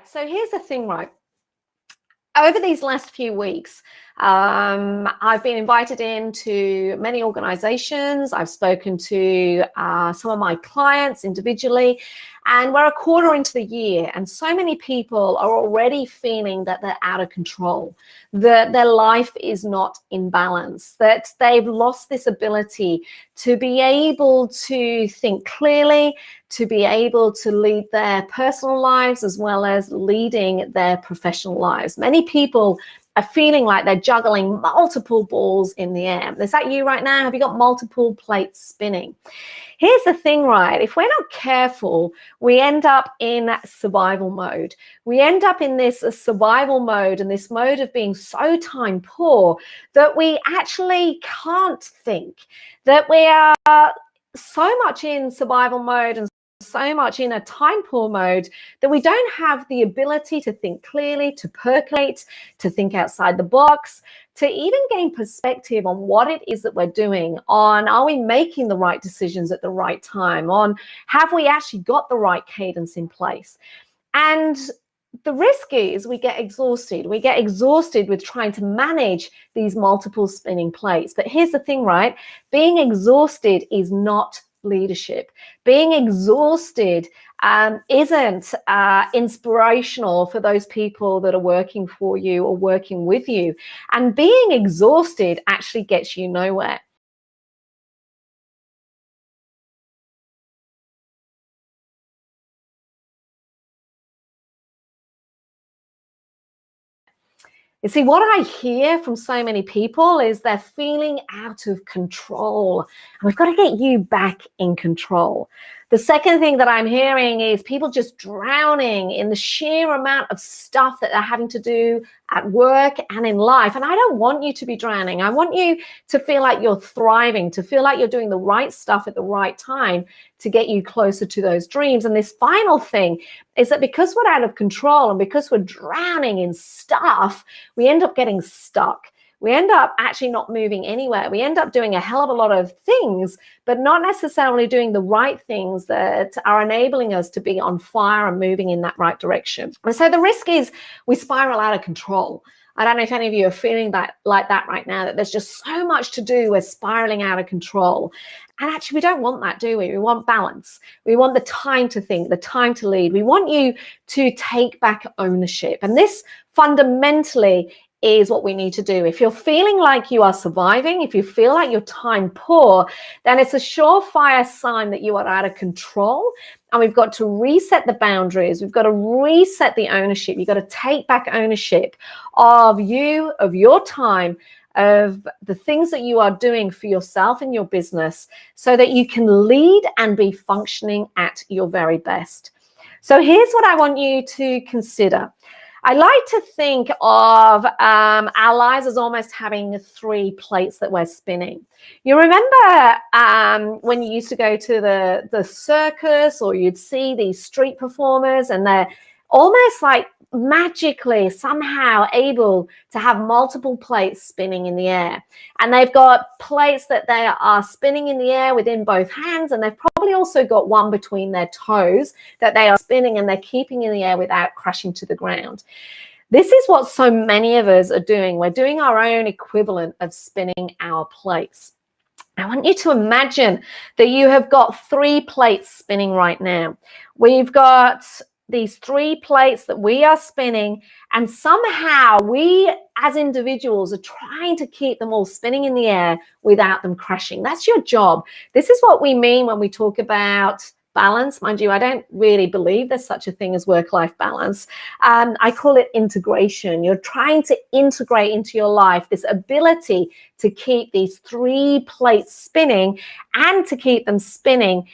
So here's the thing, right? Over these last few weeks, I've been invited into many organizations. I've spoken to some of my clients individually, and we're a quarter into the year, and so many people are already feeling that they're out of control, that their life is not in balance, that they've lost this ability to be able to think clearly, to be able to lead their personal lives as well as leading their professional lives. Many people are feeling like they're juggling multiple balls in the air. Is that you right now? Have you got multiple plates spinning? Here's the thing, right? If we're not careful, we end up in survival mode. We end up in this survival mode and this mode of being so time poor that we actually can't think, that we are so much in survival mode and so much in a time poor mode that we don't have the ability to think clearly, to percolate, to think outside the box, to even gain perspective on what it is that we're doing, on are we making the right decisions at the right time, on have we actually got the right cadence in place. And the risk is we get exhausted. We get exhausted with trying to manage these multiple spinning plates. But here's the thing, right? Being exhausted is not leadership. Being exhausted isn't inspirational for those people that are working for you or working with you. And being exhausted actually gets you nowhere. You see, what I hear from so many people is they're feeling out of control. And we've got to get you back in control. The second thing that I'm hearing is people just drowning in the sheer amount of stuff that they're having to do at work and in life. And I don't want you to be drowning. I want you to feel like you're thriving, to feel like you're doing the right stuff at the right time to get you closer to those dreams. And this final thing is that because we're out of control and because we're drowning in stuff, we end up getting stuck. We end up actually not moving anywhere. We end up doing a hell of a lot of things, but not necessarily doing the right things that are enabling us to be on fire and moving in that right direction. And so the risk is we spiral out of control. I don't know if any of you are feeling that like that right now, that there's just so much to do. We're spiraling out of control. And actually, we don't want that, do we? We want balance. We want the time to think, the time to lead. We want you to take back ownership. And this fundamentally is what we need to do. If you're feeling like you are surviving, if you feel like you're time poor, then it's a surefire sign that you are out of control. And we've got to reset the boundaries. We've got to reset the ownership. You've got to take back ownership of you, of your time, of the things that you are doing for yourself and your business so that you can lead and be functioning at your very best. So here's what I want you to consider. I like to think of our lives as almost having three plates that we're spinning. You remember when you used to go to the circus, or you'd see these street performers and they're almost like magically somehow able to have multiple plates spinning in the air. And they've got plates that they are spinning in the air within both hands, and they've probably also got one between their toes that they are spinning and they're keeping in the air without crashing to the ground. This is what so many of us are doing. We're doing our own equivalent of spinning our plates. I want you to imagine that you have got three plates spinning right now. We've got these three plates that we are spinning, and somehow we as individuals are trying to keep them all spinning in the air without them crashing. That's your job. This is what we mean when we talk about balance. Mind you, I don't really believe there's such a thing as work-life balance. I call it integration. You're trying to integrate into your life this ability to keep these three plates spinning and to keep them spinning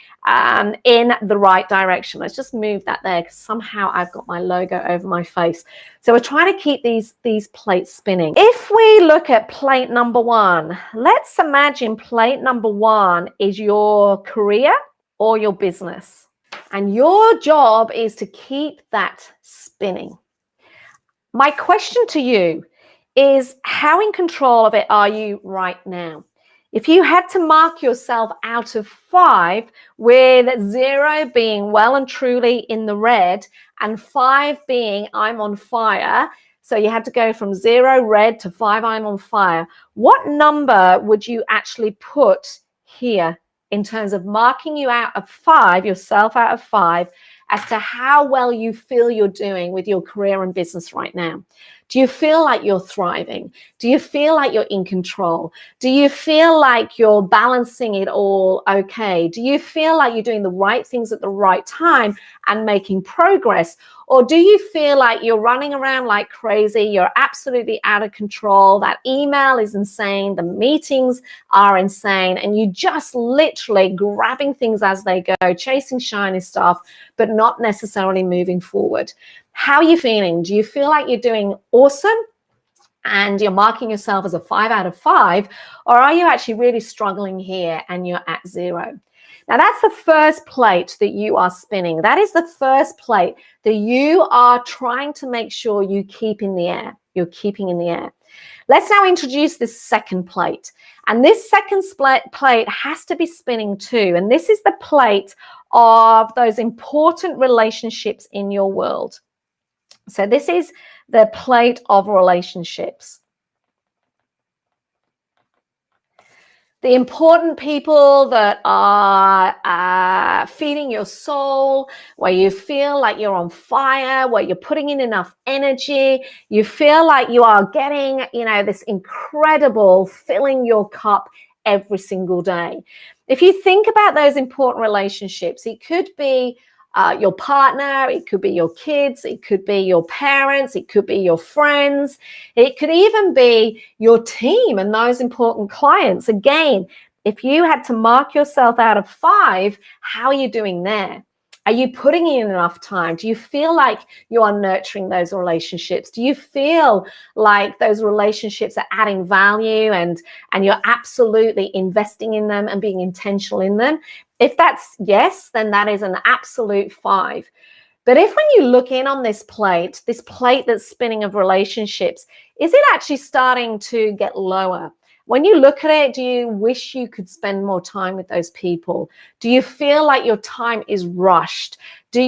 in the right direction. Let's just move that there because somehow I've got my logo over my face. So we're trying to keep these plates spinning. If we look at plate number one, let's imagine plate number one is your career or your business. And your job is to keep that spinning. My question to you is, how in control of it are you right now? If you had to mark yourself out of 5, with 0 being well and truly in the red and 5 being I'm on fire, so you had to go from 0 red to 5 I'm on fire, what number would you actually put here in terms of marking you out of 5, yourself out of 5, as to how well you feel you're doing with your career and business right now? Do you feel like you're thriving? Do you feel like you're in control? Do you feel like you're balancing it all okay? Do you feel like you're doing the right things at the right time and making progress? Or do you feel like you're running around like crazy, you're absolutely out of control, that email is insane, the meetings are insane, and you just literally grabbing things as they go, chasing shiny stuff, but not necessarily moving forward? How are you feeling? Do you feel like you're doing awesome and you're marking yourself as a 5 out of 5, or are you actually really struggling here and you're at 0? Now, that's the first plate that you are spinning. That is the first plate that you are trying to make sure you keep in the air. You're keeping in the air. Let's now introduce this second plate. And this second plate has to be spinning too. And this is the plate of those important relationships in your world. So this is the plate of relationships. The important people that are feeding your soul, where you feel like you're on fire, where you're putting in enough energy, you feel like you are getting, this incredible filling your cup every single day. If you think about those important relationships, it could be your partner, it could be your kids, it could be your parents, it could be your friends, it could even be your team and those important clients. Again, if you had to mark yourself out of 5, how are you doing there? Are you putting in enough time? Do you feel like you are nurturing those relationships? Do you feel like those relationships are adding value and you're absolutely investing in them and being intentional in them? If that's yes, then that is an absolute 5. But if when you look in on this plate that's spinning of relationships, is it actually starting to get lower? When you look at it, do you wish you could spend more time with those people? Do you feel like your time is rushed? Are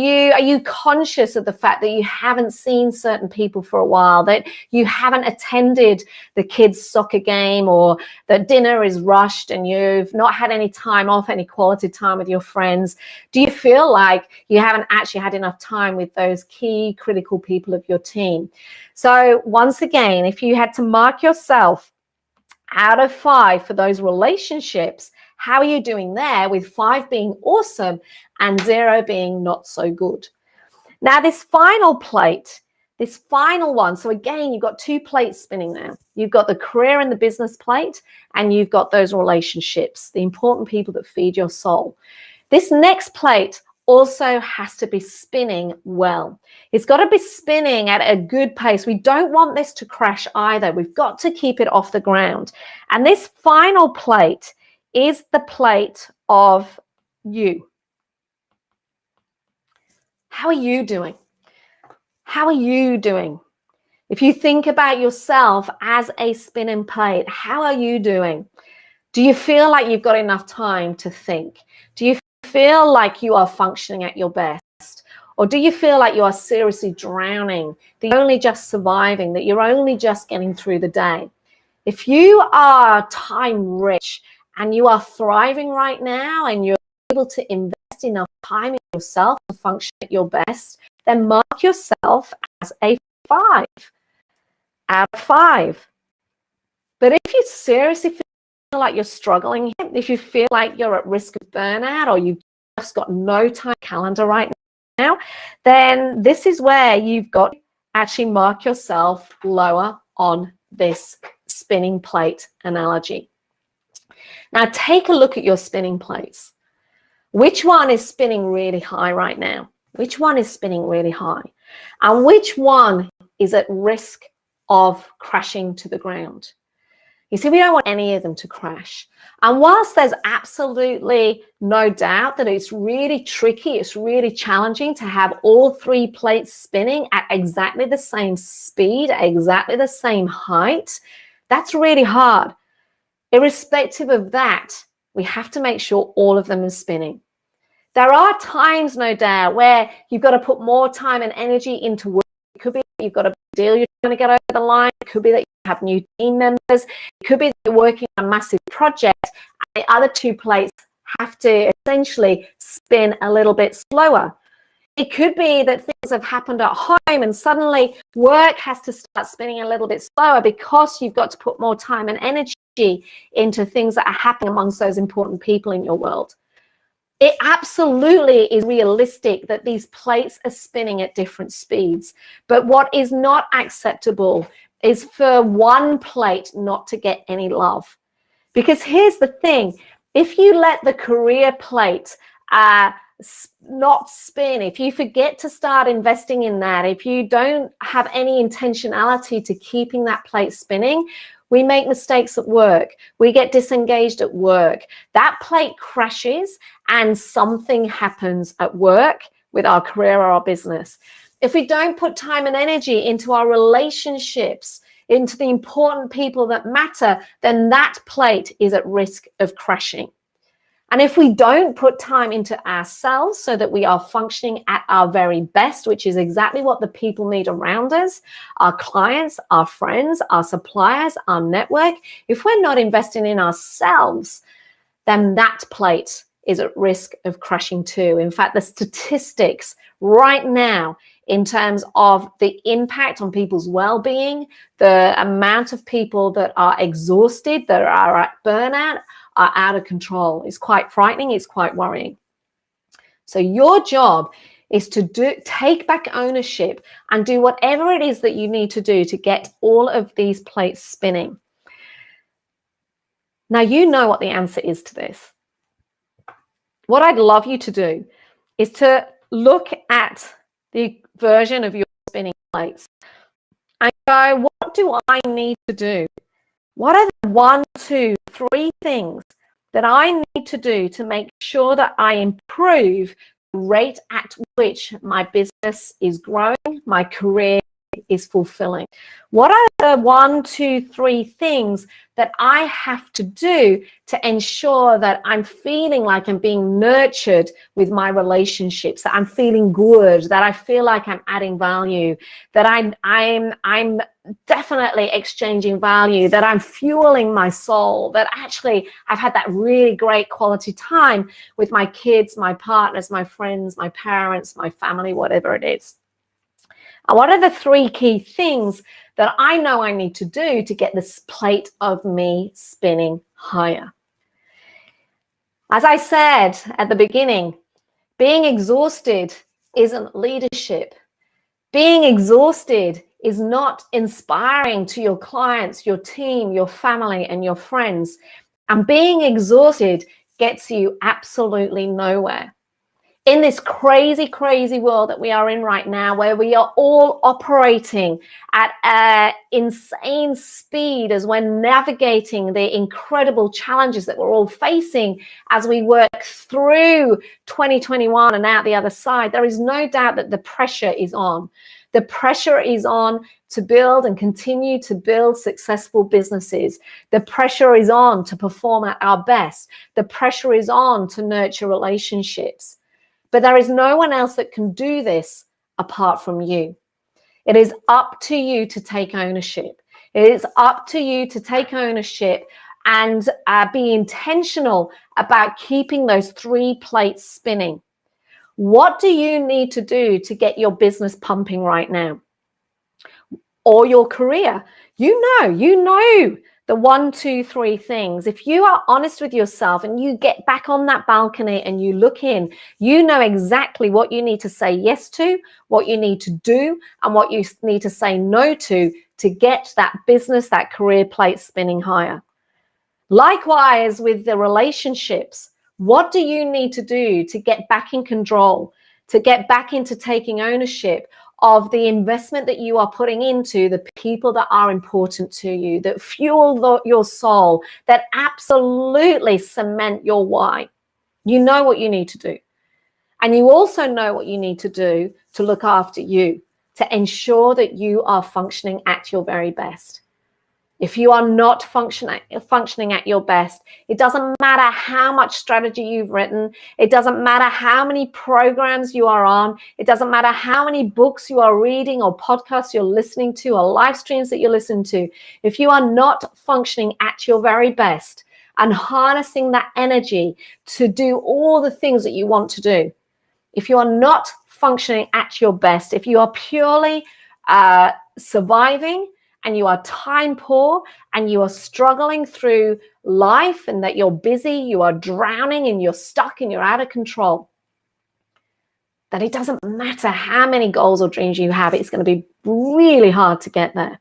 you conscious of the fact that you haven't seen certain people for a while, that you haven't attended the kids' soccer game, or that dinner is rushed and you've not had any time off, any quality time with your friends? Do you feel like you haven't actually had enough time with those key critical people of your team? So once again, if you had to mark yourself out of 5 for those relationships, how are you doing there, with 5 being awesome and 0 being not so good? Now, this final plate, this final one, so again, you've got 2 plates spinning now. You've got the career and the business plate, and you've got those relationships, the important people that feed your soul. This next plate also has to be spinning well. It's got to be spinning at a good pace. We don't want this to crash either. We've got to keep it off the ground. And this final plate is the plate of you. How are you doing? How are you doing? If you think about yourself as a spinning plate, how are you doing? Do you feel like you've got enough time to think? Do you feel like you are functioning at your best? Or do you feel like you are seriously drowning, that you're only just surviving, that you're only just getting through the day? If you are time rich and you are thriving right now and you're able to invest enough time in yourself to function at your best, then mark yourself as a 5 out of 5. But if you seriously feel like you're struggling, if you feel like you're at risk of burnout, or you've just got no time calendar right now, then this is where you've got to actually mark yourself lower on this spinning plate analogy. Now take a look at your spinning plates. Which one is spinning really high right now? Which one is spinning really high? And which one is at risk of crashing to the ground? You see, we don't want any of them to crash. And whilst there's absolutely no doubt that it's really tricky, it's really challenging to have all 3 plates spinning at exactly the same speed, at exactly the same height, that's really hard. Irrespective of that, we have to make sure all of them are spinning. There are times, no doubt, where you've got to put more time and energy into work. It could be that you've got a deal you're trying to get over the line. It could be that you have new team members. It could be that you're working on a massive project, and the other two plates have to essentially spin a little bit slower. It could be that things have happened at home and suddenly work has to start spinning a little bit slower because you've got to put more time and energy into things that are happening amongst those important people in your world. It absolutely is realistic that these plates are spinning at different speeds. But what is not acceptable is for one plate not to get any love. Because here's the thing, if you let the career plate not spin, if you forget to start investing in that, if you don't have any intentionality to keeping that plate spinning, we make mistakes at work. We get disengaged at work. That plate crashes and something happens at work with our career or our business. If we don't put time and energy into our relationships, into the important people that matter, then that plate is at risk of crashing. And if we don't put time into ourselves so that we are functioning at our very best, which is exactly what the people need around us, our clients, our friends, our suppliers, our network, if we're not investing in ourselves, then that plate is at risk of crashing too. In fact, the statistics right now in terms of the impact on people's well-being, the amount of people that are exhausted, that are at burnout, are out of control. It's quite frightening. It's quite worrying. So your job is to take back ownership and do whatever it is that you need to do to get all of these plates spinning. Now, you know what the answer is to this. What I'd love you to do is to look at the version of your spinning plates and go, what do I need to do? What are the 1, 2, 3 things that I need to do to make sure that I improve the rate at which my business is growing, my career is fulfilling? What are the 1, 2, 3 things that I have to do to ensure that I'm feeling like I'm being nurtured with my relationships, that I'm feeling good, that I feel like I'm adding value, that I'm definitely exchanging value, that I'm fueling my soul, that actually I've had that really great quality time with my kids, my partners, my friends, my parents, my family, whatever it is. And what are the 3 key things that I know I need to do to get this plate of me spinning higher? As I said at the beginning, being exhausted isn't leadership. Being exhausted is not inspiring to your clients, your team, your family, and your friends. And being exhausted gets you absolutely nowhere. In this crazy, crazy world that we are in right now, where we are all operating at an insane speed as we're navigating the incredible challenges that we're all facing as we work through 2021 and out the other side, there is no doubt that the pressure is on. The pressure is on to build and continue to build successful businesses. The pressure is on to perform at our best. The pressure is on to nurture relationships. But there is no one else that can do this apart from you. It is up to you to take ownership. It is up to you to take ownership and be intentional about keeping those 3 plates spinning. What do you need to do to get your business pumping right now? Or your career? You know the 1, 2, 3 things. If you are honest with yourself and you get back on that balcony and you look in, you know exactly what you need to say yes to, what you need to do, and what you need to say no to get that business, that career plate spinning higher. Likewise with the relationships, what do you need to do to get back in control, to get back into taking ownership of the investment that you are putting into the people that are important to you, that fuel your soul, that absolutely cement your why? You know what you need to do. And you also know what you need to do to look after you, to ensure that you are functioning at your very best. If you are not functioning at your best, it doesn't matter how much strategy you've written. It doesn't matter how many programs you are on. It doesn't matter how many books you are reading or podcasts you're listening to or live streams that you listen to. If you are not functioning at your very best and harnessing that energy to do all the things that you want to do, if you are not functioning at your best, if you are purely surviving, and you are time poor, and you are struggling through life, and that you're busy, you are drowning, and you're stuck, and you're out of control, that it doesn't matter how many goals or dreams you have, it's going to be really hard to get there.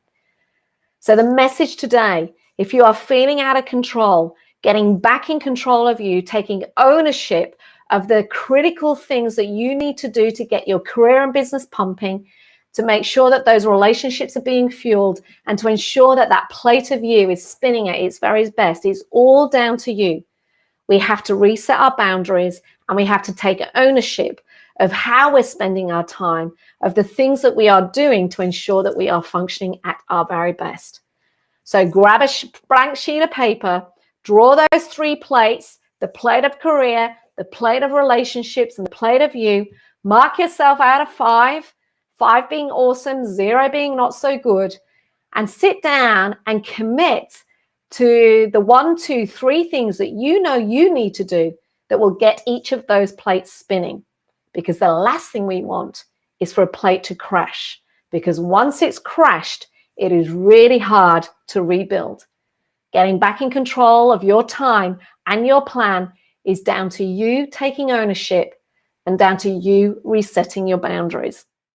So the message today, if you are feeling out of control, getting back in control of you, taking ownership of the critical things that you need to do to get your career and business pumping, to make sure that those relationships are being fueled, and to ensure that that plate of you is spinning at its very best, is all down to you. We have to reset our boundaries, and we have to take ownership of how we're spending our time, of the things that we are doing to ensure that we are functioning at our very best. So grab a blank sheet of paper, draw those 3 plates, the plate of career, the plate of relationships, and the plate of you. Mark yourself out of 5 being awesome, 0 being not so good, and sit down and commit to the 1, 2, 3 things that you know you need to do that will get each of those plates spinning. Because the last thing we want is for a plate to crash, because once it's crashed, it is really hard to rebuild. Getting back in control of your time and your plan is down to you taking ownership and down to you resetting your boundaries.